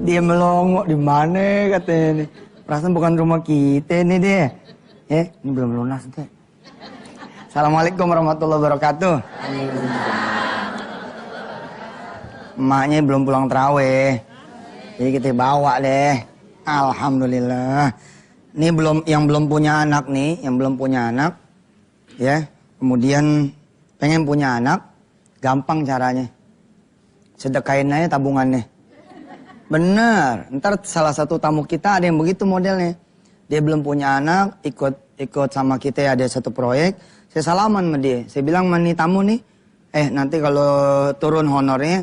Dia melongok di mana katanya nih. Perasaan bukan rumah kita nih deh. Ini belum lunas deh. Assalamualaikum warahmatullahi wabarakatuh. Emaknya belum pulang terawih. Jadi kita bawa deh. Alhamdulillah. Ini yang belum punya anak nih, yang belum punya anak. Ya, kemudian pengen punya anak, gampang caranya. Sedekahin aja tabungannya. Bener, ntar salah satu tamu kita ada yang begitu modelnya. Dia belum punya anak, ikut sama kita ada satu proyek. Saya salaman sama dia. Saya bilang, nih tamu nih, nanti kalau turun honornya,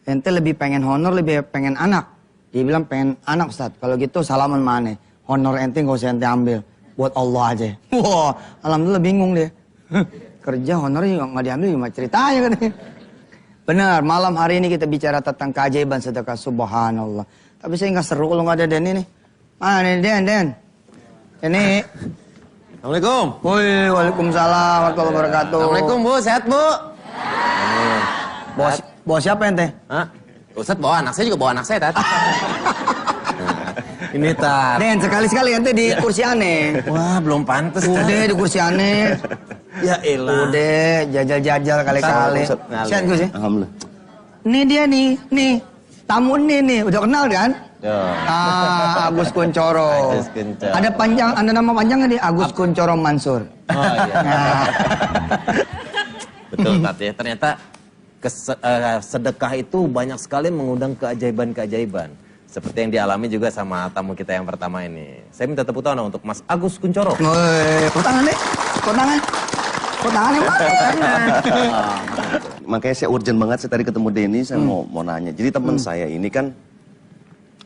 ente lebih pengen honor, lebih pengen anak. Dia bilang pengen anak Ustaz. Kalau gitu salaman mana? Honor ente gak usah ente ambil. Buat Allah aja. Wah, alhamdulillah bingung dia. Kerja honornya gak diambil, gimana ceritanya katanya. Benar, malam hari ini kita bicara tentang keajaiban sedekah, subhanallah. Tapi saya nggak seru kalau nggak ada Den ini. Mana nih Den? Ini. Assalamualaikum. Woi, waalaikumsalam warahmatullahi wabarakatuh. Assalamualaikum Bu, sehat Bu? Bawa siapa ente? Hah? Ustadz bawa anak saya juga bawa anak saya Tat. Ini Tat. Den, sekali-sekali ente di kursi aneh. Wah, belum pantas. Udah di kursi aneh. Ya elah. Udah, jajal-jajal kali-kali. Sehat gue sih. Alhamdulillah. Ini dia nih. Tamu nih. Udah kenal kan? Ya. Agus Kuncoro. Agus Kuncoro. Ada nama panjangnya nih, Agus Kuncoro Mansur. Oh iya. Betul Tat ya. Ternyata sedekah itu banyak sekali mengundang keajaiban-keajaiban. Seperti yang dialami juga sama tamu kita yang pertama ini. Saya minta tepuk tangan untuk Mas Agus Kuncoro. Tepuk tangan nih. Tepuk tangan. Makanya saya urgent banget, saya tadi ketemu Denny, saya mau nanya. Jadi teman saya ini kan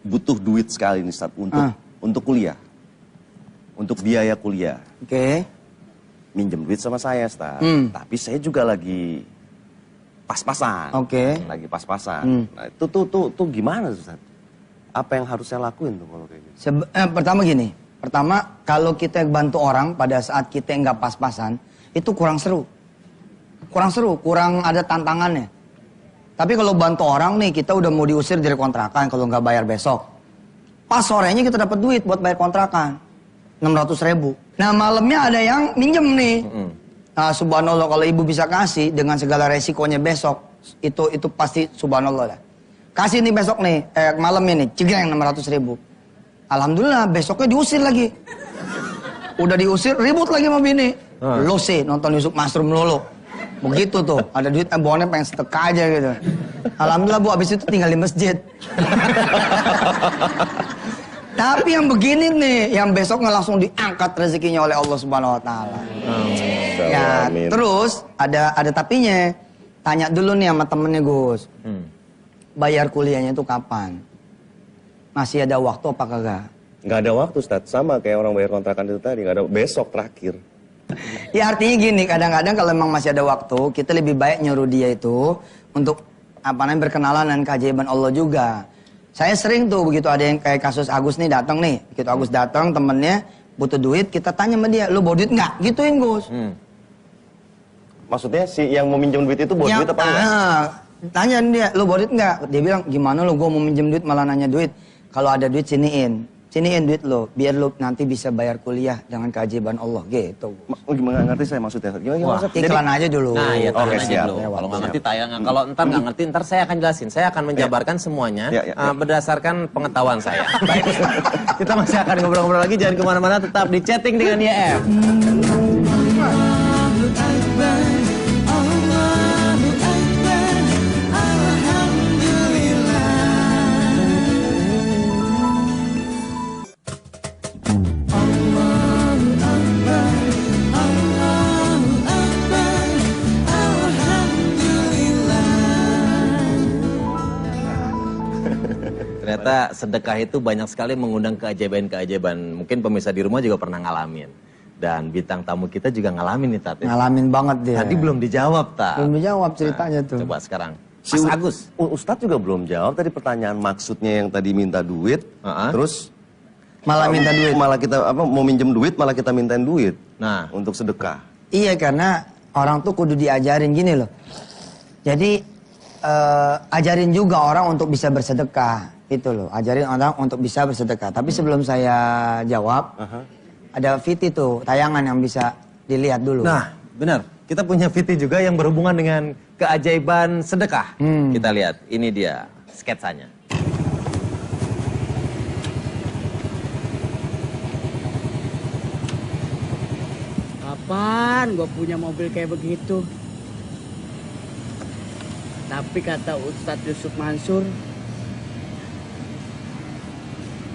butuh duit sekali nih Ustaz untuk kuliah. Untuk biaya kuliah. Oke. Minjem duit sama saya Ustaz. Tapi saya juga lagi pas-pasan. Oke. Lagi pas-pasan. Nah, itu gimana Ustaz? Apa yang harus saya lakuin tuh kalau kayak gitu? Pertama gini. Pertama, kalau kita bantu orang pada saat kita nggak pas-pasan, itu kurang seru. Kurang ada tantangannya. Tapi kalau bantu orang nih, kita udah mau diusir dari kontrakan kalau nggak bayar besok. Pas sorenya kita dapat duit buat bayar kontrakan. 600.000. Nah malamnya ada yang minjem nih. Nah subhanallah kalau ibu bisa kasih dengan segala resikonya besok, itu pasti subhanallah lah. Kasih nih besok nih, malamnya nih, cegreng 600.000. Alhamdulillah besoknya diusir lagi. Udah diusir, ribut lagi sama bini. Lo sih nonton Yusuf Masrum lulu. Begitu tuh, ada duit bonnya pengen sedekah aja gitu. Alhamdulillah Bu, abis itu tinggal di masjid. Tapi yang begini nih, yang besoknya langsung diangkat rezekinya oleh Allah Subhanahu Wa Taala. Ya, terus ada tapinya. Tanya dulu nih sama temennya Gus. Bayar kuliahnya itu kapan? Masih ada waktu apa kagak? Nggak ada waktu Ustaz, sama kayak orang bayar kontrakan itu tadi, nggak ada, besok terakhir. Ya artinya gini, kadang-kadang kalau memang masih ada waktu, kita lebih baik nyuruh dia itu untuk berkenalan dengan keajaiban Allah juga. Saya sering tuh begitu ada yang kayak kasus Agus nih datang nih, begitu Agus datang temennya butuh duit, kita tanya sama dia, lu bawa duit nggak? Gituin Gus. Maksudnya si yang mau minjem duit itu bawa duit apa enggak? Tanya dia, lu bawa duit nggak? Dia bilang gimana lu, gua mau minjem duit malah nanya duit. Kalau ada duit siniin duit lo, biar lo nanti bisa bayar kuliah dengan keajaiban Allah gitu. Gimana ngerti saya maksudnya? Gimana maksudnya? Iklan aja dulu. Nah ya Oke, aja siap. dulu. Kalau nggak ngerti tayangan. Kalau ntar nggak ngerti, ntar saya akan jelasin. Saya akan menjabarkan semuanya berdasarkan pengetahuan saya. Baik, kita masih akan ngobrol-ngobrol lagi. Jangan kemana-mana, tetap di chatting dengan YF. Ternyata sedekah itu banyak sekali mengundang keajaiban-keajaiban. Mungkin pemirsa di rumah juga pernah ngalamin. Dan bintang tamu kita juga ngalamin nih, Tat. Ngalamin banget dia. Tadi belum dijawab, Tat. Belum dijawab ceritanya tuh. Coba sekarang. Si Agus. Ustadz juga belum jawab tadi pertanyaan maksudnya yang tadi minta duit. Terus malah minta duit. Malah kita mau minjem duit, malah kita mintain duit. Nah, untuk sedekah. Iya, karena orang tuh kudu diajarin gini loh. Jadi ajarin juga orang untuk bisa bersedekah. Itu loh, ajarin orang untuk bisa bersedekah. Tapi sebelum saya jawab, ada VT tuh, tayangan yang bisa dilihat dulu. Nah, benar. Kita punya VT juga yang berhubungan dengan keajaiban sedekah. Kita lihat, ini dia sketsanya. Kapan gue punya mobil kayak begitu? Tapi kata Ustadz Yusuf Mansur,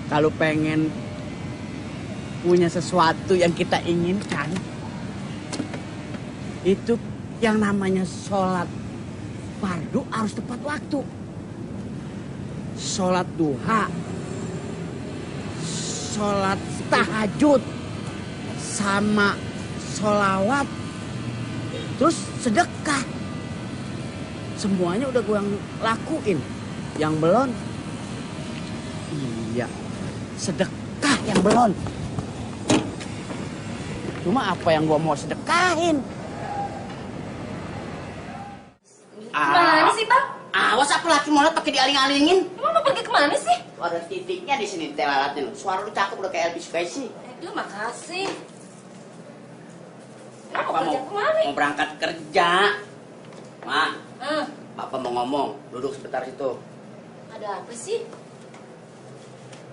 kalau pengen punya sesuatu yang kita inginkan, itu yang namanya sholat fardu harus tepat waktu. Sholat duha, sholat tahajud, sama sholawat, terus sedekah. Semuanya udah gue lakuin. Yang belum, iya, sedekah yang belum. Cuma apa yang gue mau sedekahin? Gimana sih, Bang? Awas apa laki mulut pakai dialing-alingin. Emang mau pergi kemana sih? Ada titiknya di sini telalatnya. Suara lu cakep udah kayak Elvis Presley. Aduh, makasih. Kenapa Bapak kerja kemana? mau berangkat kerja. Ma, Hmm, Bapak mau ngomong. Duduk sebentar situ. ada apa sih?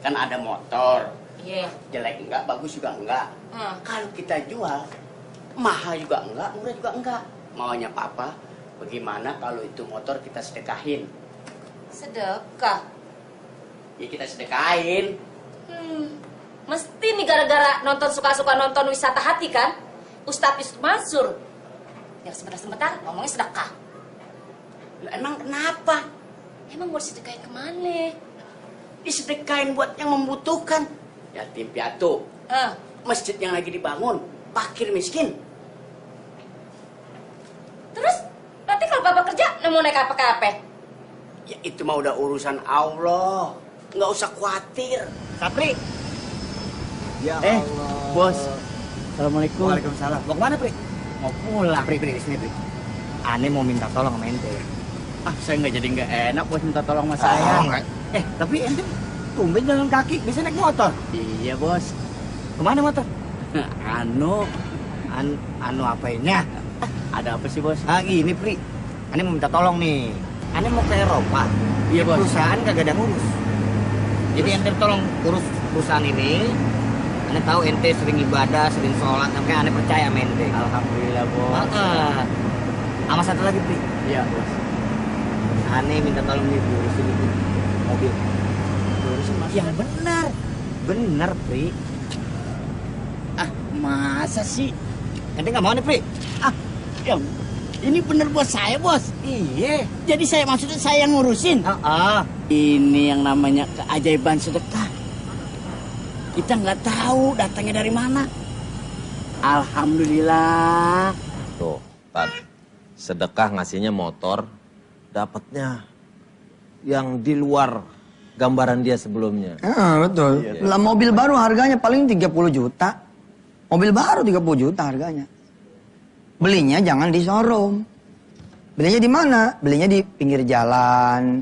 Kan ada motor. Iya. Jelek enggak, bagus juga enggak. Kalau kita jual, mahal juga enggak, murah juga enggak. Maunya Papa, bagaimana kalau itu motor kita sedekahin? Sedekah. Ya kita sedekahin. Mesti nih gara-gara suka-suka nonton wisata hati kan? Ustadz Yusuf Mansur. Yang sebentar-sebentar ngomongnya sedekah. Lah, emang kenapa? Emang mau sedekahin kemana? Disedekahin buat yang membutuhkan. Yatim piatu, masjid yang lagi dibangun, fakir miskin. Terus nanti kalau Bapak kerja mau naik apa-apa? Ya itu mah udah urusan Allah. Nggak usah khawatir. Sapri. Ya Allah. Bos. Assalamualaikum. Waalaikumsalam. Mau kemana, Pri? Mau pulang. Pri, di sini, Pri. Ane mau minta tolong sama ente. Saya nggak enak bos minta tolong sama Saya. saya. Enggak. Tapi ente tumben jalan kaki, bisa naik motor. Iya bos. Kemana motor? Anu, Anu apainnya? ada apa sih bos? Gini, Pri. Ane mau minta tolong nih. Ane mau ke Eropa. Iya, Bos. Perusahaan kagak ada ngurus. Jadi ente tolong urus perusahaan ini. Ane tahu ente sering ibadah, sering sholat, sampai ane percaya sama ente. Alhamdulillah bos. Sama satu lagi, Pri. Iya bos. Ane minta tolong nih urusin itu mobil. Urusin mas. Yang benar. Benar, Pri. Masa sih? Ente nggak mau nih, Pri? Yang ini bener bos saya bos. Iya. Jadi maksudnya saya yang ngurusin. Ini yang namanya keajaiban sedekah. Kita nggak tahu datangnya dari mana. Alhamdulillah. tuh, Tat. Sedekah ngasihnya motor, dapatnya yang di luar gambaran dia sebelumnya. Betul. Lah mobil baru harganya paling 30 juta. Mobil baru 30 juta harganya. Belinya jangan di showroom. Belinya di mana? Belinya di pinggir jalan.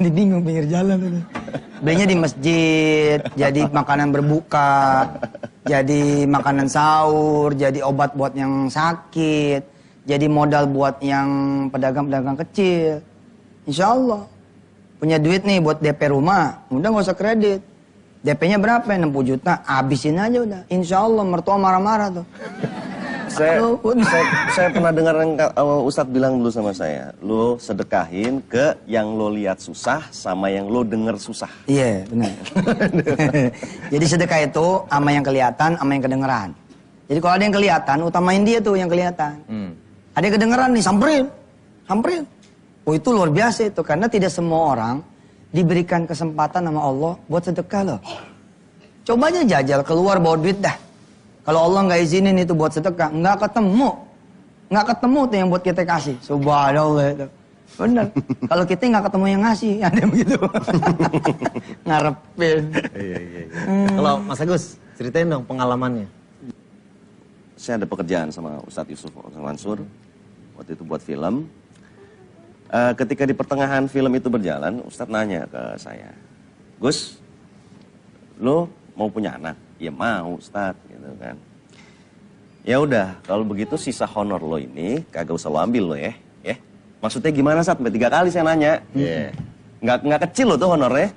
Di bingung pinggir jalan. Belinya di masjid, jadi makanan berbuka, jadi makanan sahur, jadi obat buat yang sakit, jadi modal buat yang pedagang-pedagang kecil. Insya Allah. Punya duit nih buat DP rumah, udah nggak usah kredit. DP-nya berapa? 60 juta, habisin aja udah. Insya Allah mertua marah-marah tuh. Saya pernah dengar Ustadz bilang dulu sama saya, lo sedekahin ke yang lo lihat susah sama yang lo denger susah. Iya, benar. Jadi sedekah itu sama yang kelihatan, sama yang kedengeran. Jadi kalau ada yang kelihatan, utamain dia tuh yang kelihatan. Ada yang kedengeran nih, samperin. Oh itu luar biasa itu, karena tidak semua orang diberikan kesempatan sama Allah buat sedekah loh. Coba aja jajal keluar bawa duit dah. Kalau Allah nggak izinin itu buat sedekah, nggak ketemu tuh yang buat kita kasih. Subhanallah itu. Bener. Kalau kita nggak ketemu yang ngasih, ada begitu. Ngarepin. Iya. Kalau Mas Agus, ceritain dong pengalamannya. Saya ada pekerjaan sama Ustadz Yusuf Mansur. Waktu itu buat film. Ketika di pertengahan film itu berjalan, Ustadz nanya ke saya, Gus, lo mau punya anak? Ya mau Ustadz, gitu kan. Ya udah, kalau begitu sisa honor lo ini kagak usah lo ambil lo ya. Maksudnya gimana Ustadz? Sampai 3 kali saya nanya. Iya. Nggak kecil lo tuh honornya.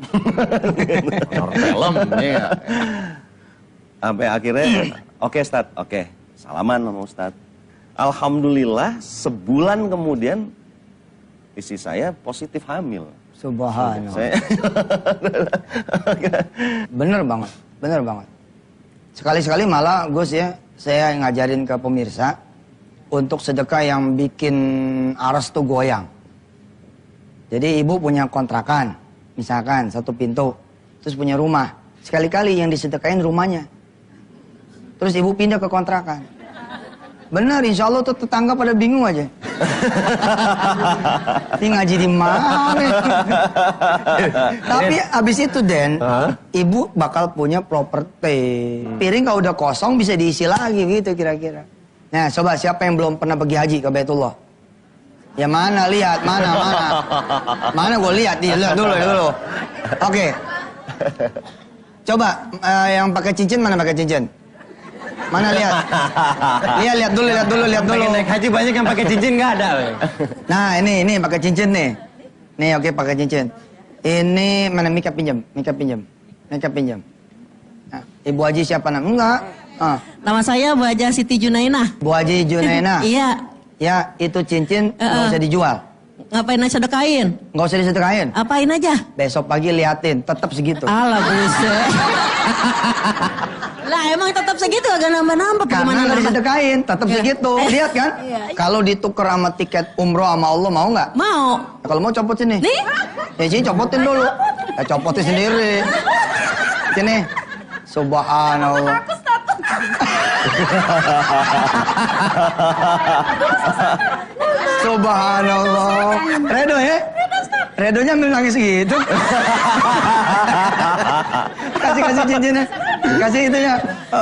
Honor film, ya. Sampai akhirnya, oke Ustadz, oke. Salaman sama Ustadz. Alhamdulillah sebulan kemudian istri saya positif hamil. Subhanallah. Bener banget. Sekali-sekali malah Gus ya, saya ngajarin ke pemirsa untuk sedekah yang bikin aras tuh goyang. Jadi ibu punya kontrakan, misalkan 1 pintu, terus punya rumah. Sekali-kali yang disedekahin rumahnya. Terus ibu pindah ke kontrakan. Benar, insya Allah tuh tetangga pada bingung aja. Ini ngaji di mana? Tapi abis itu Den, ibu bakal punya properti. Piring kalau udah kosong bisa diisi lagi gitu kira-kira. Nah, coba siapa yang belum pernah pergi haji ke Baitullah? Ya mana, lihat, mana. Mana gue lihat, lihat dulu. Oke. Coba yang pakai cincin mana pakai cincin? Mana lihat? Lihat dulu. Naik haji banyak yang pakai cincin nggak ada. Nah, ini pakai cincin nih. Nih oke pakai cincin. Ini mana Mika pinjam. Nah, Ibu Haji siapa namanya? Enggak. Nama saya Bu Haji Siti Junainah. Bu Haji Junainah. Iya. Ya, itu cincin nggak usah dijual. Ngapain aja sedekahin? Nggak usah disedekahin. Apain aja? Besok pagi liatin, tetap segitu. Alah buset. Lah emang tetap segitu agak nambah-nambah. Karena nggak disedekahin, tetap segitu. Lihat kan? Iya. Kalau ditukar sama tiket umroh sama Allah mau nggak? Mau. Kalau mau copot sini. Nih? Ya sini copotin dulu. Ya copotin sendiri. Sini. Subhanallah. Subhanallah. Redo ya? Redonya ambil nangis gitu. kasih cincinnya. Kasih itunya,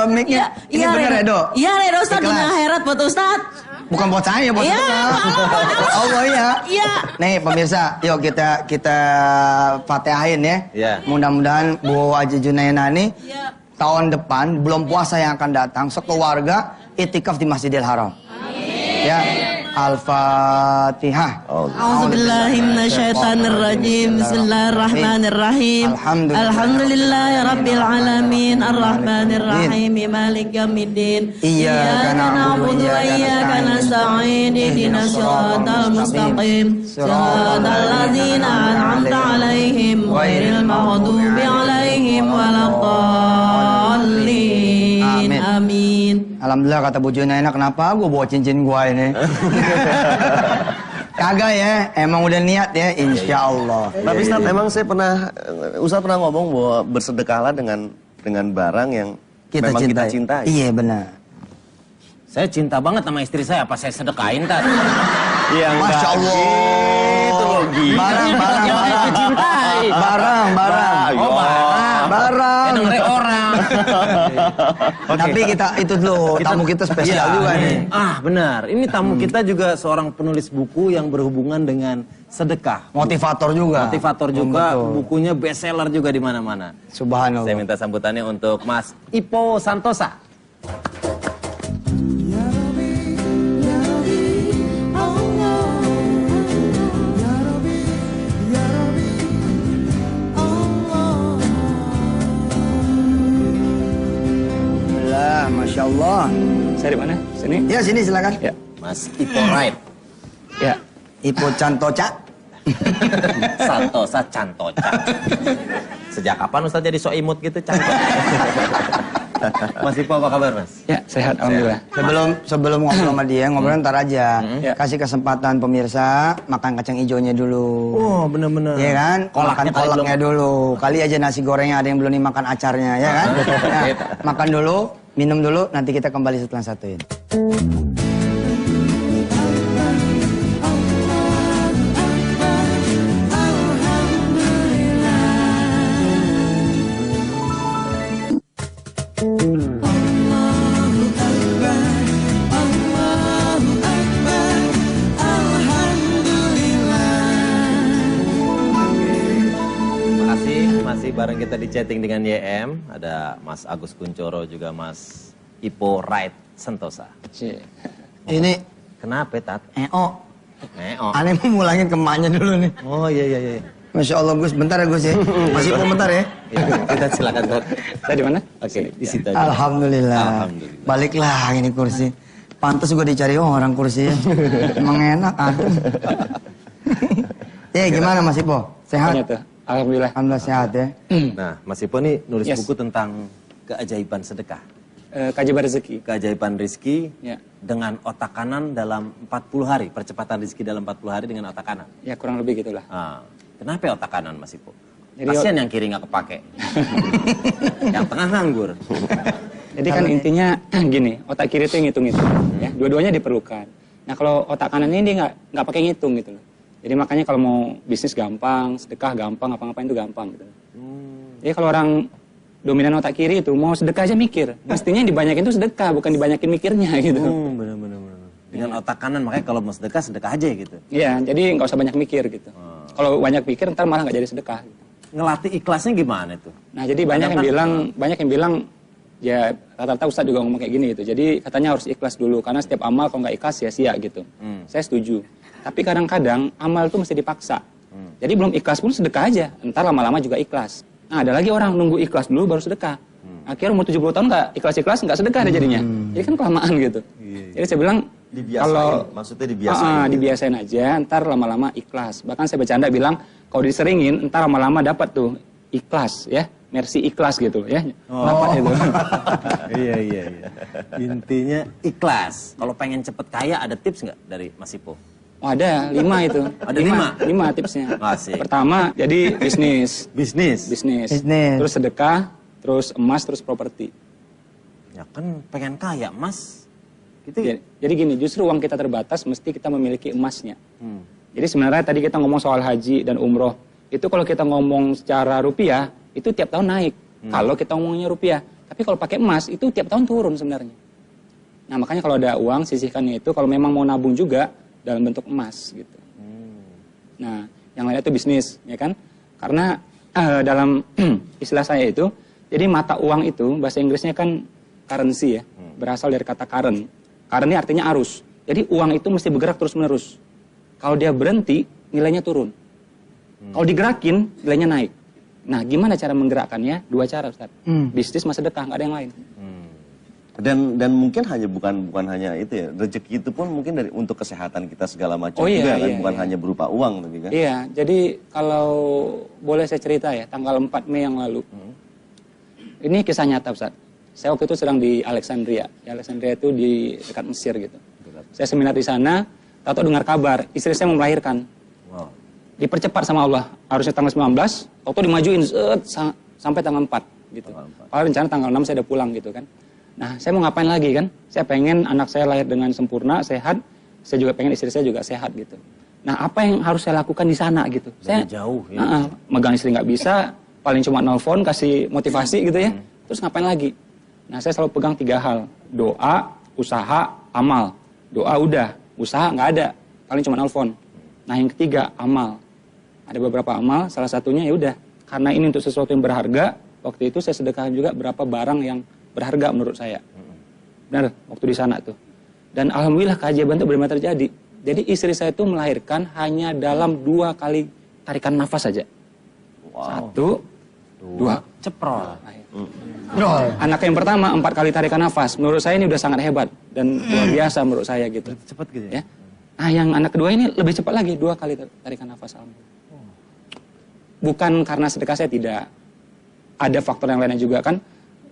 mic-nya. Ini bener Redo? Iya Redo Ustaz, dunia akhirat buat Ustaz. Bukan buat saya, buat Iya, Allah ya. Iya. Nih pemirsa, yuk kita fatihain ya. Iya. Mudah-mudahan Bu Haji Junainah nih tahun depan belum puasa yang akan datang sekeluarga itikaf di Masjidil Haram. Amin. Ya. Al-Fatihah. A'udzubillahi minasyaitonirrajim. Bismillahirrahmanirrahim. Alhamdulillahirabbil alamin arrahmanir rahim maliki yaumiddin. Iyyaka na'budu wa iyyaka nasta'in ihdinas siratal mustaqim. Siratal ladzina an'amta 'alaihim ghairil maghdubi 'alaihim waladdallin. Amin. Alhamdulillah kata Bu Junainah, kenapa gue bawa cincin gua ini? Kagak ya, emang udah niat ya, insya Allah. Tapi Ustaz, emang saya Ustaz pernah ngomong bahwa bersedekahlah dengan barang yang kita cintai. Iya benar. Saya cinta banget sama istri saya, apa saya sedekahin Tat? Yang Masya Allah. Gitu loh, Barang. Oh barang. Dengerin orang. Tapi kita itu dulu, tamu kita spesial juga nih. Benar. Ini tamu kita juga seorang penulis buku yang berhubungan dengan sedekah. Motivator juga. Bukunya bestseller juga di mana-mana. Subhanallah. Saya minta sambutannya untuk Mas Ipo Santosa. Masya Allah. Saya di mana? Sini? Ya sini silakan. Ya. Mas Ipo Right. Ya. Ipo Cantoca. Santosa Cantoca. Sejak kapan Ustaz jadi so imut gitu Cantoca? Mas Ipo apa kabar, Mas? Ya, sehat alhamdulillah. Sebelum ngobrol sama dia, ngobrol ntar aja. Ya. Kasih kesempatan pemirsa makan kacang hijaunya dulu. Oh, bener-bener. Iya kan? Kolaknya Makan kolaknya dulu. Kali aja nasi gorengnya ada yang belum dimakan acarnya, ya kan? Nah, makan dulu, minum dulu, nanti kita kembali setelah satuin. Masih bareng kita di chatting dengan YM, ada Mas Agus Kuncoro juga Mas Ipo Right Sentosa. Ini Kenapa, Tat? EO. EO. Aneh mau mulangin ke emaknya dulu nih. Oh iya. Masya Allah Gus, bentar ya Gus ya. Masih mau bentar ya. Ya, kita silakan, Tat. Saya di mana? Oke, di situ aja. Alhamdulillah. Alhamdulillah. Baliklah ini kursi. Pantas juga dicari orang kursi ya. Emang enak adem. Gimana Mas Ipo? Sehat? Apanya tuh? Alhamdulillah. Alhamdulillah sehat ya. Nah, Mas Ipo nih nulis Yes. buku tentang keajaiban sedekah. Keajaiban rezeki. Keajaiban rizki Ya. dengan otak kanan dalam 40 hari. Percepatan rizki dalam 40 hari dengan otak kanan. Ya kurang lebih gitulah. Ah, kenapa otak kanan, Mas Ipo? Jadi Kasian yang kiri nggak kepake. Yang tengah nganggur. Jadi kan intinya gini, otak kiri itu yang ngitung-ngitung, ya. Dua-duanya diperlukan. Nah kalau otak kanan ini dia nggak pakai ngitung gitu loh. Jadi makanya kalau mau bisnis gampang, sedekah gampang, apa-ngapain itu gampang gitu. Jadi kalau orang dominan otak kiri itu mau sedekah aja mikir. Mestinya yang dibanyakin itu sedekah, bukan dibanyakin mikirnya gitu. Bener. Dengan otak kanan, makanya kalau mau sedekah aja gitu. Iya, jadi nggak usah banyak mikir gitu. Kalau banyak pikir ntar malah nggak jadi sedekah. Gitu. Ngelatih ikhlasnya gimana tuh? Nah jadi banyak yang bilang, ya rata-rata Ustadz juga ngomong kayak gini gitu. Jadi katanya harus ikhlas dulu, karena setiap amal kalau nggak ikhlas sia-sia gitu. Saya setuju. Tapi kadang-kadang amal itu mesti dipaksa. Jadi belum ikhlas pun sedekah aja, ntar lama-lama juga ikhlas. Nah ada lagi orang nunggu ikhlas dulu baru sedekah. Akhirnya umur 70 tahun nggak ikhlas-ikhlas nggak sedekah deh jadinya. Jadi kan kelamaan gitu. Jadi saya bilang maksudnya dibiasain. Dibiasain aja, ntar lama-lama ikhlas. Bahkan saya bercanda bilang kalau diseringin ntar lama-lama dapat tuh ikhlas ya. Mercy ikhlas gitu ya. Dapat itu. Iya. Intinya ikhlas. Kalau pengen cepet kaya ada tips nggak dari Mas Ipo? Oh, ada 5 itu. Ada 5 tipsnya. Asik. Pertama, jadi bisnis. Bisnis. Terus sedekah, terus emas, terus properti. Ya kan pengen kaya, Mas. Gitu. Jadi gini, justru uang kita terbatas, mesti kita memiliki emasnya. Jadi sebenarnya tadi kita ngomong soal haji dan umroh. Itu kalau kita ngomong secara rupiah, itu tiap tahun naik. Kalau kita ngomongnya rupiah. Tapi kalau pakai emas, itu tiap tahun turun sebenarnya. Nah makanya kalau ada uang, sisihkannya itu. Kalau memang mau nabung juga, dalam bentuk emas gitu. Nah, yang lainnya itu bisnis, ya kan? Karena dalam istilah saya itu, jadi mata uang itu bahasa Inggrisnya kan currency ya, berasal dari kata current. Current ini artinya arus. Jadi uang itu mesti bergerak terus-menerus. Kalau dia berhenti, nilainya turun. Kalau digerakin, nilainya naik. Nah, gimana cara menggerakkannya? 2 cara, Ustaz. Bisnis sama sedekah, nggak ada yang lain. Dan mungkin bukan hanya itu ya, rezeki itu pun mungkin untuk kesehatan kita segala macam juga kan, bukan hanya berupa uang tapi kan. Iya, jadi kalau boleh saya cerita ya, tanggal 4 Mei yang lalu. Ini kisah nyata, Ustaz. Saya waktu itu sedang di Alexandria. Ya, Alexandria itu di dekat Mesir gitu. Saya seminar di sana, tahu dengar kabar istri saya mau melahirkan. Wow. Dipercepat sama Allah. Harusnya tanggal 19, tahu dimajuin sampai tanggal 4 gitu. Kalau rencana tanggal 6 saya udah pulang gitu kan. Nah, saya mau ngapain lagi kan? Saya pengen anak saya lahir dengan sempurna, sehat. Saya juga pengen istri saya juga sehat gitu. Nah, apa yang harus saya lakukan di sana gitu? Saya jauh ya. Megang istri nggak bisa, paling cuma nelfon, kasih motivasi gitu ya. Terus ngapain lagi? Nah, saya selalu pegang 3 hal. Doa, usaha, amal. Doa udah, usaha nggak ada, paling cuma nelfon. Nah, yang ketiga, amal. Ada beberapa amal, salah satunya ya udah. Karena ini untuk sesuatu yang berharga, waktu itu saya sedekahkan juga berapa barang yang berharga menurut saya. Benar, waktu di sana tuh. Dan alhamdulillah keajaiban itu benar-benar terjadi. Jadi istri saya itu melahirkan hanya dalam 2 kali tarikan nafas saja. Wow. 1, 2, ceprol. Anak yang pertama 4 kali tarikan nafas. Menurut saya ini udah sangat hebat dan luar biasa menurut saya gitu. Cepat gitu ya? Nah, yang anak kedua ini lebih cepat lagi, 2 kali tarikan nafas. Bukan karena sedekah saya tidak. Ada faktor yang lainnya juga kan.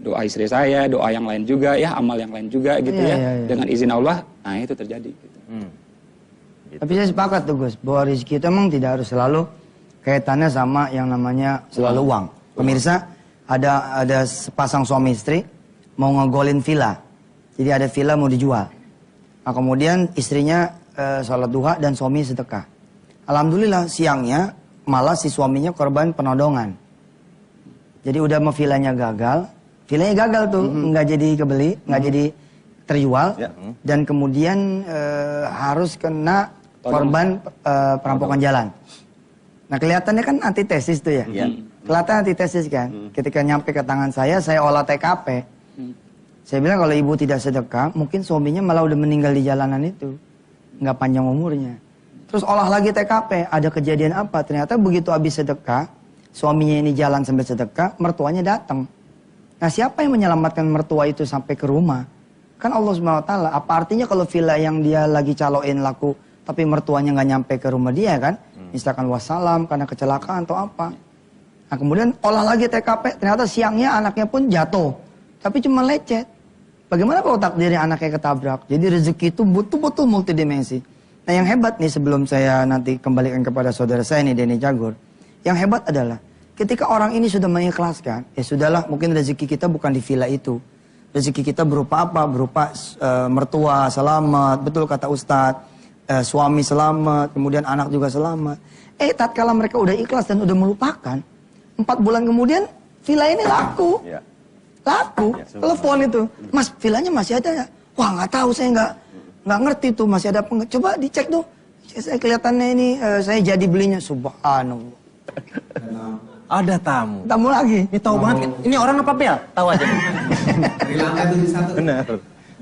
doa istri saya, doa yang lain juga, ya amal yang lain juga gitu Iya, ya. iya, iya. Dengan izin Allah, nah itu terjadi. Gitu. Tapi saya sepakat tuh Gus, bahwa rezeki itu emang tidak harus selalu kaitannya sama yang namanya selalu uang. Pemirsa, ada sepasang suami istri mau ngegolin villa. Jadi ada villa mau dijual. Nah, kemudian istrinya sholat duha dan suami sedekah. Alhamdulillah siangnya malah si suaminya korban penodongan. Jadi udah mau villanya gagal tuh, nggak jadi kebeli, nggak jadi terjual, dan kemudian harus kena korban perampokan jalan. Nah kelihatannya kan antitesis tuh ya, kelihatan antitesis kan. Ketika nyampe ke tangan saya olah TKP. Saya bilang kalau ibu tidak sedekah, mungkin suaminya malah udah meninggal di jalanan itu, nggak panjang umurnya. Terus olah lagi TKP, ada kejadian apa? Ternyata begitu habis sedekah, suaminya ini jalan sambil sedekah, mertuanya datang. Nah siapa yang menyelamatkan mertua itu sampai ke rumah? Kan Allah SWT. Apa artinya kalau villa yang dia lagi caloin laku, tapi mertuanya nggak nyampe ke rumah dia kan? Misalkan wassalam karena kecelakaan atau apa. Nah kemudian olah lagi TKP, ternyata siangnya anaknya pun jatuh. Tapi cuma lecet. Bagaimana kalau takdirnya anaknya ketabrak? Jadi rezeki itu betul-betul multidimensi. Nah yang hebat nih sebelum saya nanti kembalikan kepada saudara saya nih Denny Cagur. Yang hebat adalah ketika orang ini sudah mengikhlaskan, ya sudahlah mungkin rezeki kita bukan di villa itu. Rezeki kita berupa apa? Berupa mertua selamat, betul kata Ustadz. Suami selamat, kemudian anak juga selamat. Tatkala mereka udah ikhlas dan udah melupakan, 4 bulan kemudian villa ini laku. Laku, telepon itu, Mas villanya masih ada ya? Wah nggak tahu, saya nggak ngerti tuh masih ada apa. Coba dicek tuh, saya kelihatannya ini saya jadi belinya. Subhanallah. Ada tamu. Tamu lagi. Ini tahu banget. Ini orang apa Bel? Tahu aja. Benar.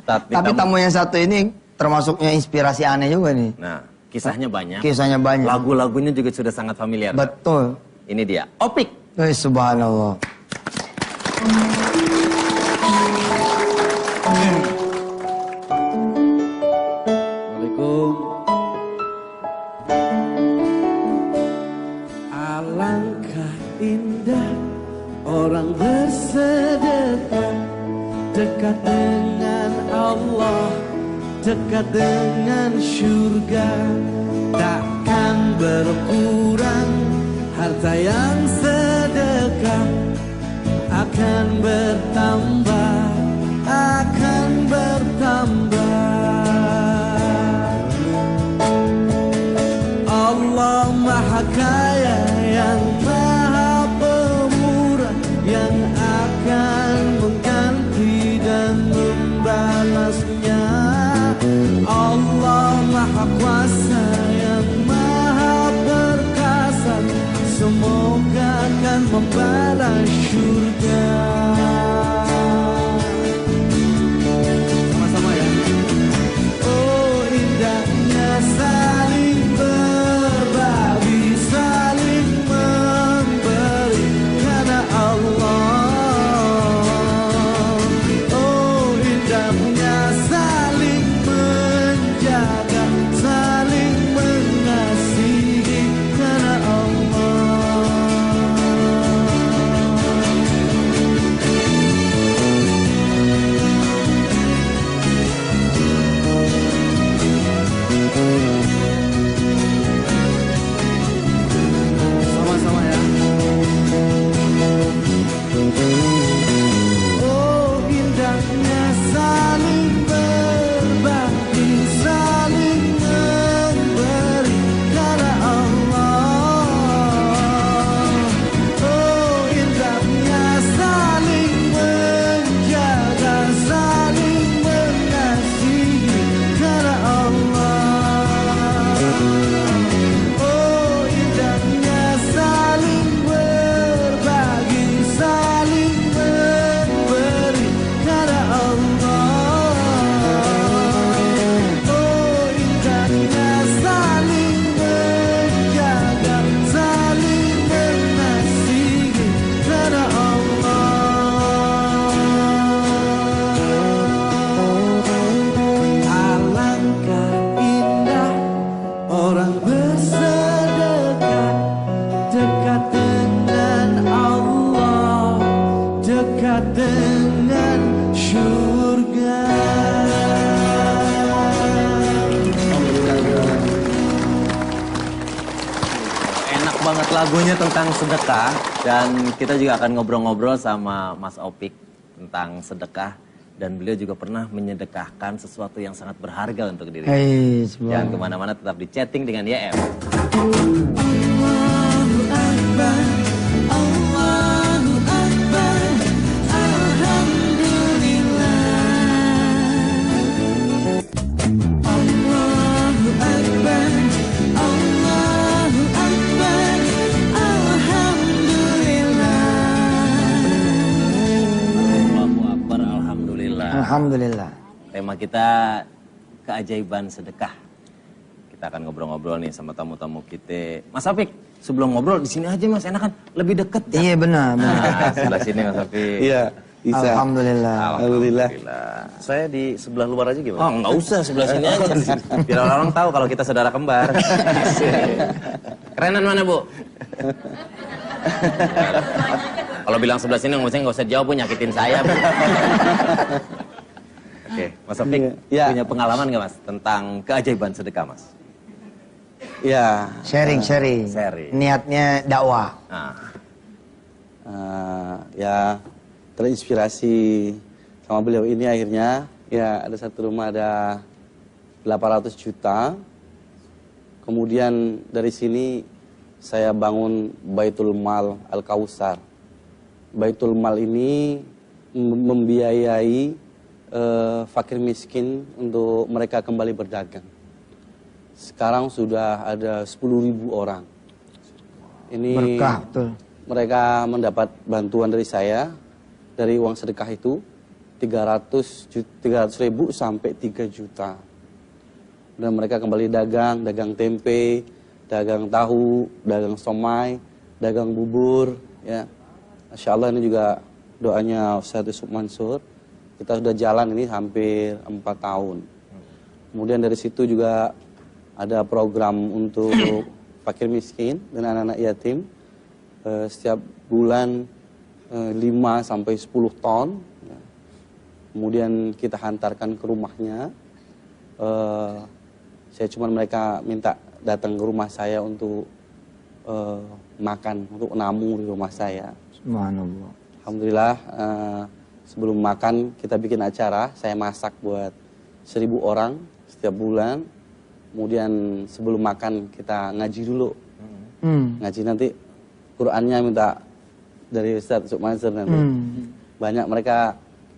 Tapi tamu yang satu ini termasuknya inspirasi aneh juga nih. Nah, kisahnya banyak. Kisahnya banyak. Lagu-lagunya juga sudah sangat familiar. Betul. Ini dia, Opik. Subhanallah. Assalamualaikum. Alangkah indah orang bersedekah, dekat dengan Allah, dekat dengan surga. Takkan berkurang harta yang sedekah, akan bertambah, akan bertambah. Allah Maha Kaya yang Maha Pemurah, yang akan mengganti dan membalasnya. Allah Maha Kuasa yang Maha Perkasa, semoga akan membalas surga. Sama-sama ya. Oh indahnya saling berbagi, saling memberi karena Allah. Oh indahnya saling menjaga, saling mengasihi karena Allah. Lagunya tentang sedekah dan kita juga akan ngobrol-ngobrol sama Mas Opik tentang sedekah dan beliau juga pernah menyedekahkan sesuatu yang sangat berharga untuk diri. Jangan kemana-mana, tetap di Chatting dengan YM. Alhamdulillah. Tema kita keajaiban sedekah. Kita akan ngobrol-ngobrol nih sama tamu-tamu kita. Mas Opik, sebelum ngobrol di sini aja Mas, enak kan? Lebih deket ya? Iya benar. Sebelah sini Mas Opik. Iya, bisa. Alhamdulillah. Alhamdulillah. Saya di sebelah luar aja gimana? Oh, nggak usah, sebelah sini aja. Biar orang-orang tahu kalau kita saudara kembar. Kerenan mana, Bu? Kalau bilang sebelah sini nggak usah jawab, Bu, nyakitin saya. Oke, Mas Opik, punya pengalaman nggak Mas tentang keajaiban sedekah, Mas? Ya. Sharing. Niatnya dakwah. Ya, terinspirasi sama beliau ini akhirnya. Ya, ada satu rumah ada 800 juta. Kemudian dari sini saya bangun Baitul Mal Al-Kausar. Baitul Mal ini membiayai fakir miskin untuk mereka kembali berdagang. Sekarang sudah ada 10.000 orang. Ini berkah, betul. Mereka mendapat bantuan dari saya, dari uang sedekah itu 300.000 sampai 3 juta. Dan mereka kembali dagang tempe, dagang tahu, dagang somai, dagang bubur. Ya, Masya Allah, ini juga doanya Ustaz Yusuf Mansur. Kita sudah jalan ini hampir 4 tahun. Kemudian dari situ juga ada program untuk fakir miskin dan anak-anak yatim. Setiap bulan 5 sampai 10 ton. Kemudian kita hantarkan ke rumahnya. Saya cuma mereka minta datang ke rumah saya untuk makan, untuk namu di rumah saya. Subhanallah. Alhamdulillah. Sebelum makan kita bikin acara, saya masak buat 1.000 orang setiap bulan. Kemudian sebelum makan kita ngaji dulu. Ngaji nanti Qur'annya minta dari Ustaz Yusuf Mansur nanti. Banyak mereka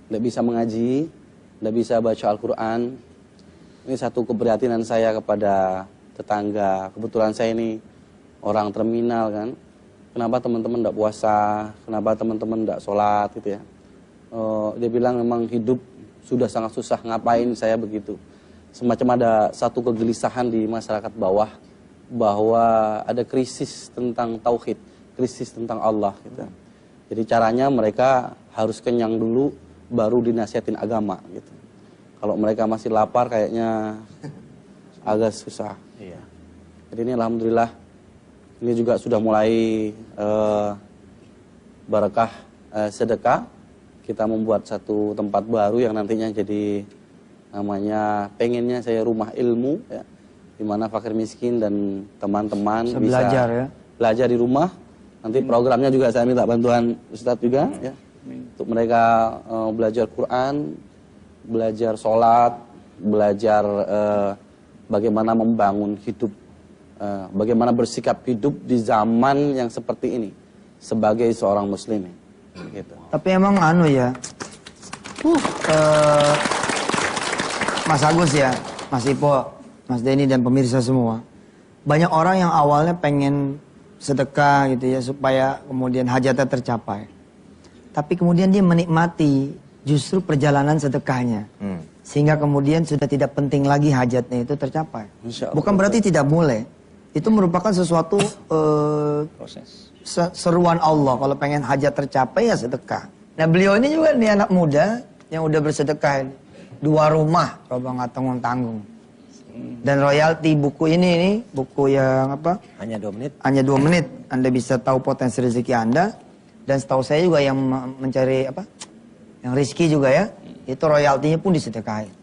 tidak bisa mengaji, tidak bisa baca Al-Quran. Ini satu keprihatinan saya kepada tetangga. Kebetulan saya ini orang terminal kan. Kenapa teman-teman tidak puasa? Kenapa teman-teman tidak sholat gitu ya? Dia bilang memang hidup sudah sangat susah, ngapain saya begitu. Semacam ada satu kegelisahan di masyarakat bawah bahwa ada krisis tentang tauhid, krisis tentang Allah gitu. Jadi caranya mereka harus kenyang dulu baru dinasihatin agama gitu. Kalau mereka masih lapar kayaknya agak susah. Iya. Jadi ini alhamdulillah ini juga sudah mulai barakah sedekah. Kita membuat satu tempat baru yang nantinya jadi namanya, pengennya saya rumah ilmu ya, di mana fakir miskin dan teman-teman bisa belajar ya. Belajar di rumah. Nanti programnya juga saya minta bantuan Ustadz juga ya. Untuk mereka belajar Quran, belajar sholat, belajar bagaimana membangun hidup, bagaimana bersikap hidup di zaman yang seperti ini sebagai seorang muslim. Gitu. Tapi emang ya, Mas Agus ya, Mas Ipo, Mas Denny dan pemirsa semua, banyak orang yang awalnya pengen sedekah gitu ya supaya kemudian hajatnya tercapai. Tapi kemudian dia menikmati justru perjalanan sedekahnya. Sehingga kemudian sudah tidak penting lagi hajatnya itu tercapai. Bukan berarti tidak boleh. Itu merupakan sesuatu proses. Seruan Allah, kalau pengen hajat tercapai ya sedekah. Nah beliau ini juga nih anak muda yang udah bersedekah. 2 rumah, coba nggak tanggung-tanggung. Dan royalti buku ini buku yang apa? Hanya 2 menit. Hanya 2 menit. Anda bisa tahu potensi rezeki Anda. Dan setahu saya juga yang mencari apa? Yang rezeki juga ya. Itu royaltinya pun disedekahin.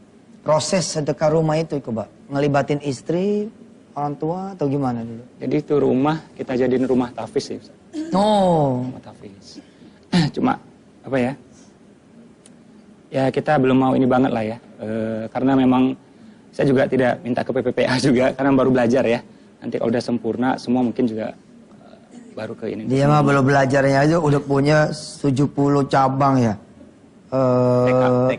Proses sedekah rumah itu coba ngelibatin istri, orang tua atau gimana dulu? Jadi itu rumah kita jadiin rumah tahfiz sih, Ustaz. Oh. Rumah tahfiz. Cuma apa ya? Ya kita belum mau ini banget lah ya. Karena memang saya juga tidak minta ke PPPA juga karena baru belajar ya. Nanti kalau udah sempurna semua mungkin juga baru ke ini. Dia mah belum belajarnya aja udah punya 70 cabang ya.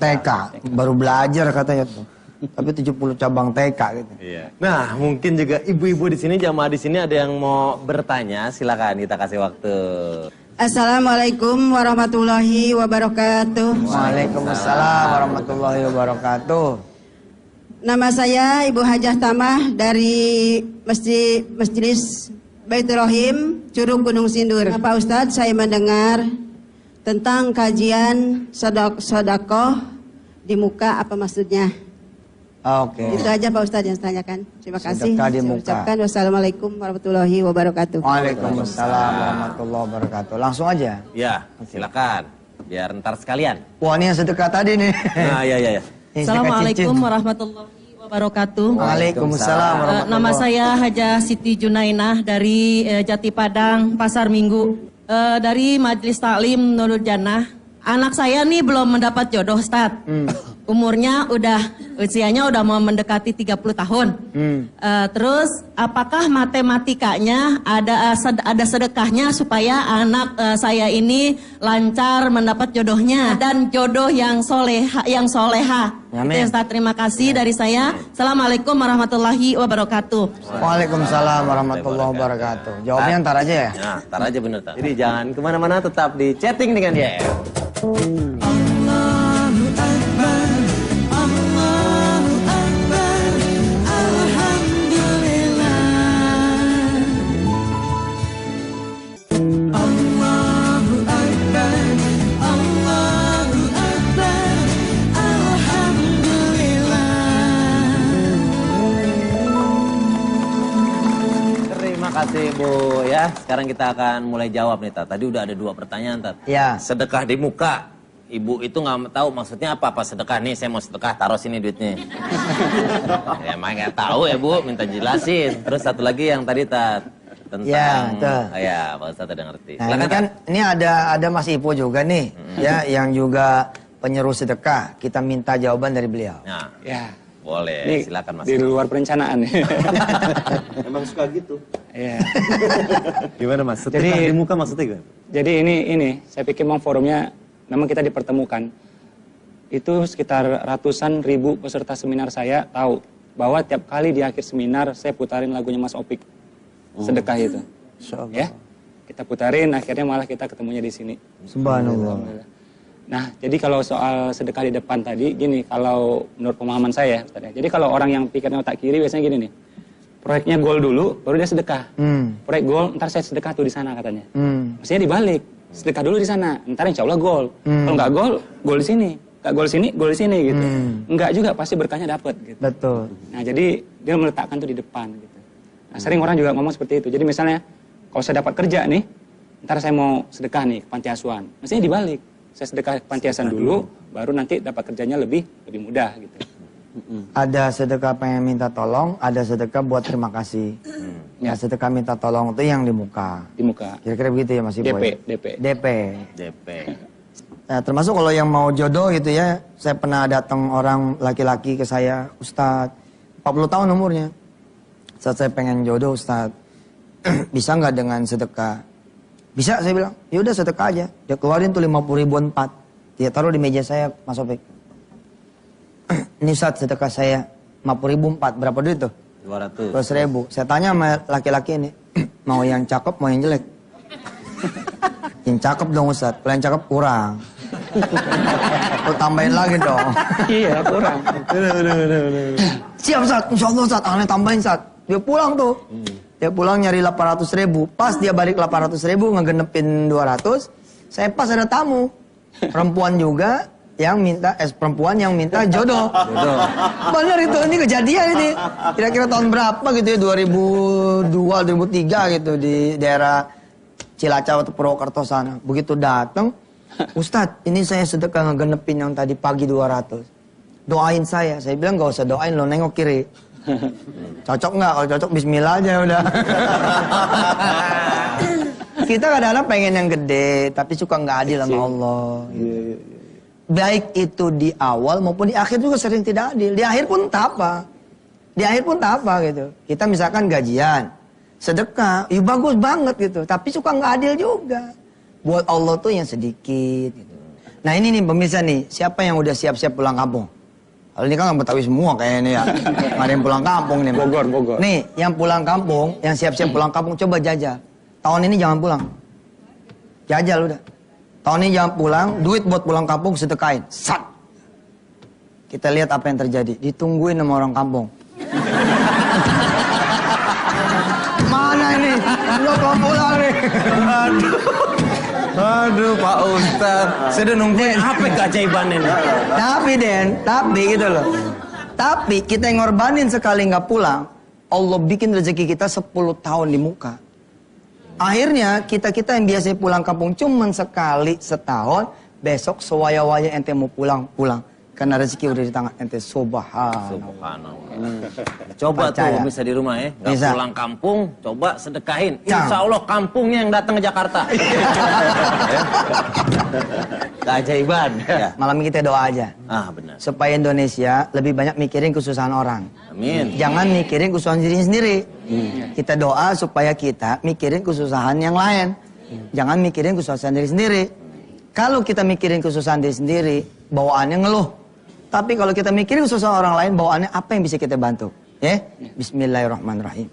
TK. Baru belajar katanya tuh. Tapi 70 cabang TK gitu. Iya. Nah, mungkin juga ibu-ibu di sini, jamaah di sini ada yang mau bertanya, silakan kita kasih waktu. Assalamualaikum warahmatullahi wabarakatuh. Waalaikumsalam warahmatullahi wabarakatuh. Nama saya Ibu Hajah Tamah dari Majelis Baitur Rahim, Curug Gunung Sindur. Pak Ustadz, saya mendengar tentang kajian sodakoh di muka, apa maksudnya? Oke. Itu aja Pak Ustadz yang saya tanyakan. Terima kasih. Sedekah di Saya muka. ucapkan wassalamualaikum warahmatullahi wabarakatuh. Waalaikumsalam warahmatullahi wabarakatuh. Langsung aja. Ya, silakan. Biar ntar sekalian. Wah, ini yang sedekah tadi nih. Nah, iya. Ini sedekah Assalamualaikum cincin. warahmatullahi wabarakatuh. Waalaikumsalam warahmatullahi Nama saya Hajah Siti Junainah dari Jati Padang, Pasar Minggu. Dari Majelis Taklim Nurul Jannah. Anak saya nih belum mendapat jodoh, Ustadz. Usianya udah mau mendekati 30 tahun. Terus apakah matematikanya ada sedekahnya supaya anak saya ini lancar mendapat jodohnya dan jodoh yang soleha. Amin. Ustadz, terima kasih dari saya. Assalamualaikum warahmatullahi wabarakatuh. Waalaikumsalam warahmatullahi wabarakatuh. Jawabnya ntar aja ya. Nah, ntar aja bener. Jadi jangan kemana-mana, tetap di chatting dengan YF. Allahu Akbar, Allahu Akbar, Alhamdulillah. Allahu Akbar, Allahu Akbar, Alhamdulillah. Terima kasih Bu ya. Sekarang kita akan mulai jawab nih Tat. Tadi udah ada 2 pertanyaan Tat. Ya. Sedekah di muka. Ibu itu nggak tahu maksudnya apa sedekah nih. Saya mau sedekah, taruh sini duitnya. Ya emang nggak tahu ya Bu, minta jelasin. Terus satu lagi yang tadi Tat tentang Ya, betul. ya Pak Ustadz ada ngerti. Nah, ini kan ini ada Mas Ipo juga nih, ya, yang juga penyeru sedekah. Kita minta jawaban dari beliau. Nah, Ya. boleh. Ini Silakan Mas. di luar perencanaan. Emang suka gitu. Iya. Gimana Mas? Sedekah di muka maksudnya gimana? Jadi ini saya pikir memang forumnya memang kita dipertemukan. Itu sekitar ratusan ribu peserta seminar saya tahu bahwa tiap kali di akhir seminar saya putarin lagunya Mas Opik. Sedekah itu. Insyaallah. Ya. Kita putarin akhirnya malah kita ketemunya di sini. Subhanallah. Nah, jadi kalau soal sedekah di depan tadi gini, kalau menurut pemahaman saya, Ustaz, ya. Jadi kalau orang yang pikirnya otak kiri biasanya gini nih. Proyeknya goal dulu, baru dia sedekah. Proyek goal, ntar saya sedekah tuh di sana katanya. Maksudnya dibalik, sedekah dulu di sana, ntar insya Allah goal. Kalau nggak goal di sini. Nggak goal di sini gitu. Nggak juga, pasti berkahnya dapet gitu. Betul. Nah, jadi dia meletakkan tuh di depan gitu. Nah, sering orang juga ngomong seperti itu. Jadi misalnya, kalau saya dapat kerja nih, ntar saya mau sedekah nih ke panti asuhan. Maksudnya dibalik. Saya sedekah ke panti asuhan dulu, baru nanti dapat kerjanya lebih mudah gitu. Ada sedekah pengen minta tolong, ada sedekah buat terima kasih. Ya, sedekah minta tolong itu yang di muka. Di muka. Kira-kira begitu ya Mas Ipo. DP. DP. Nah, termasuk kalau yang mau jodoh gitu ya, saya pernah datang orang laki-laki ke saya, Ustadz, 40 tahun umurnya. Saat saya pengen jodoh Ustadz, bisa nggak dengan sedekah? Bisa, saya bilang, ya udah sedekah aja. Dia keluarin tuh 50 ribuan 4. Dia taruh di meja saya, Mas Opik. Ini Ustadz sedekah saya 50 ribu 4. Berapa duit tuh? 200. 200 ribu. Saya tanya sama laki-laki ini, mau yang cakep, mau yang jelek? Yang cakep dong Ustadz, kalau yang cakep kurang. Tuh tambahin lagi dong. Iya, kurang. Siap Ustadz, insya Allah Ustadz, aneh tambahin Ustadz. Dia pulang tuh. Dia pulang nyari 800 ribu. Pas dia balik 800 ribu, ngegenepin 200. Saya pas ada tamu. Perempuan juga yang minta, perempuan yang minta jodoh. Bener itu, ini kejadian ini. Kira-kira tahun berapa gitu ya, 2002, 2003 gitu. Di daerah Cilacap atau Purwokerto sana. Begitu datang, Ustadz, ini saya sedekah ngegenepin yang tadi pagi 200. Doain saya bilang gak usah doain, lo nengok kiri. Cocok nggak? Kalau cocok bismillah aja udah. Kita kadang-kadang pengen yang gede, tapi suka nggak adil sama Allah. Gitu. Baik itu di awal maupun di akhir juga sering tidak adil. Di akhir pun tak apa. Di akhir pun tak apa gitu. Kita misalkan gajian, sedekah, ya bagus banget gitu. Tapi suka nggak adil juga. Buat Allah tuh yang sedikit gitu. Nah ini nih pemirsa nih, siapa yang udah siap-siap pulang kampung? Kalau ini kan orang Betawi semua kayaknya nih ya. Nggak ada yang pulang kampung nih. Bogor. Nih, yang pulang kampung, yang siap-siap pulang kampung, coba jajal. Tahun ini jangan pulang. Jajal udah. Tahun ini jangan pulang, duit buat pulang kampung sedekain. Sat. Kita lihat apa yang terjadi. Ditungguin sama orang kampung. Mana ini? Belum pulang nih. Aduh Pak Ustadz, saya udah nungguin apa keajaiban ini. Tapi gitu loh. Tapi kita yang ngorbanin sekali nggak pulang, Allah bikin rezeki kita 10 tahun di muka. Akhirnya kita yang biasanya pulang kampung cuman sekali setahun, besok sewaya-waya ente mau pulang. Karena rezeki udah di tangan ente. Subhanallah. Coba Percaya. tuh bisa di rumah ya, nggak Bisa. pulang kampung, coba sedekahin. Insya Allah kampungnya yang datang ke Jakarta. Keajaiban. Ya. Malam ini kita doa aja. Benar. Supaya Indonesia lebih banyak mikirin kesusahan orang. Amin. Jangan mikirin kesusahan diri sendiri. Kita doa supaya kita mikirin kesusahan yang lain. Jangan mikirin kesusahan diri sendiri. Kalau kita mikirin kesusahan diri sendiri, bawaannya ngeluh. Tapi kalau kita mikirin kesusahan orang lain, bawaannya apa yang bisa kita bantu? Ya? Bismillahirrahmanirrahim.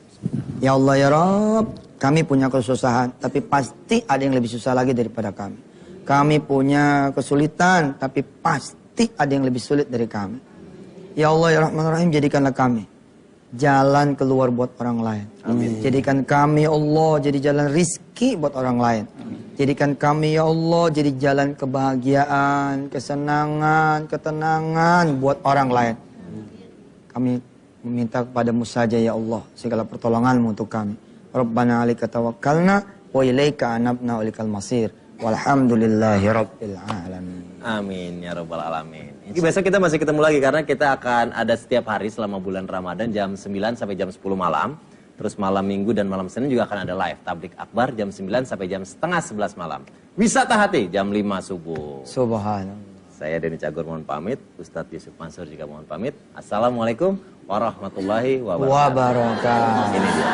Ya Allah ya Rabb, kami punya kesusahan, tapi pasti ada yang lebih susah lagi daripada kami. Kami punya kesulitan, tapi pasti ada yang lebih sulit dari kami. Ya Allah ya Rahmanirrahim, jadikanlah kami jalan keluar buat orang lain. Amin. Jadikan kami ya Allah jadi jalan rizki buat orang lain. Jadikan kami ya Allah jadi jalan kebahagiaan, kesenangan, ketenangan buat orang lain. Kami meminta kepadamu saja ya Allah segala pertolonganmu untuk kami. Rabbana alaika tawakkalna wa ilaika anabna wa ilaikal masir. Walhamdulillahi rabbil alamin. Amin ya rabbal alamin. Besok kita masih ketemu lagi karena kita akan ada setiap hari selama bulan Ramadan jam 9 sampai jam 10 malam. Terus malam Minggu dan malam Senin juga akan ada live Tablik Akbar jam 9 sampai jam setengah 11 malam. Wisata Hati jam 5 subuh. Subhanallah. Saya Denny Cagur mohon pamit, Ustadz Yusuf Mansur juga mohon pamit. Assalamualaikum warahmatullahi wabarakatuh. Wabarakatuh. Ini dia.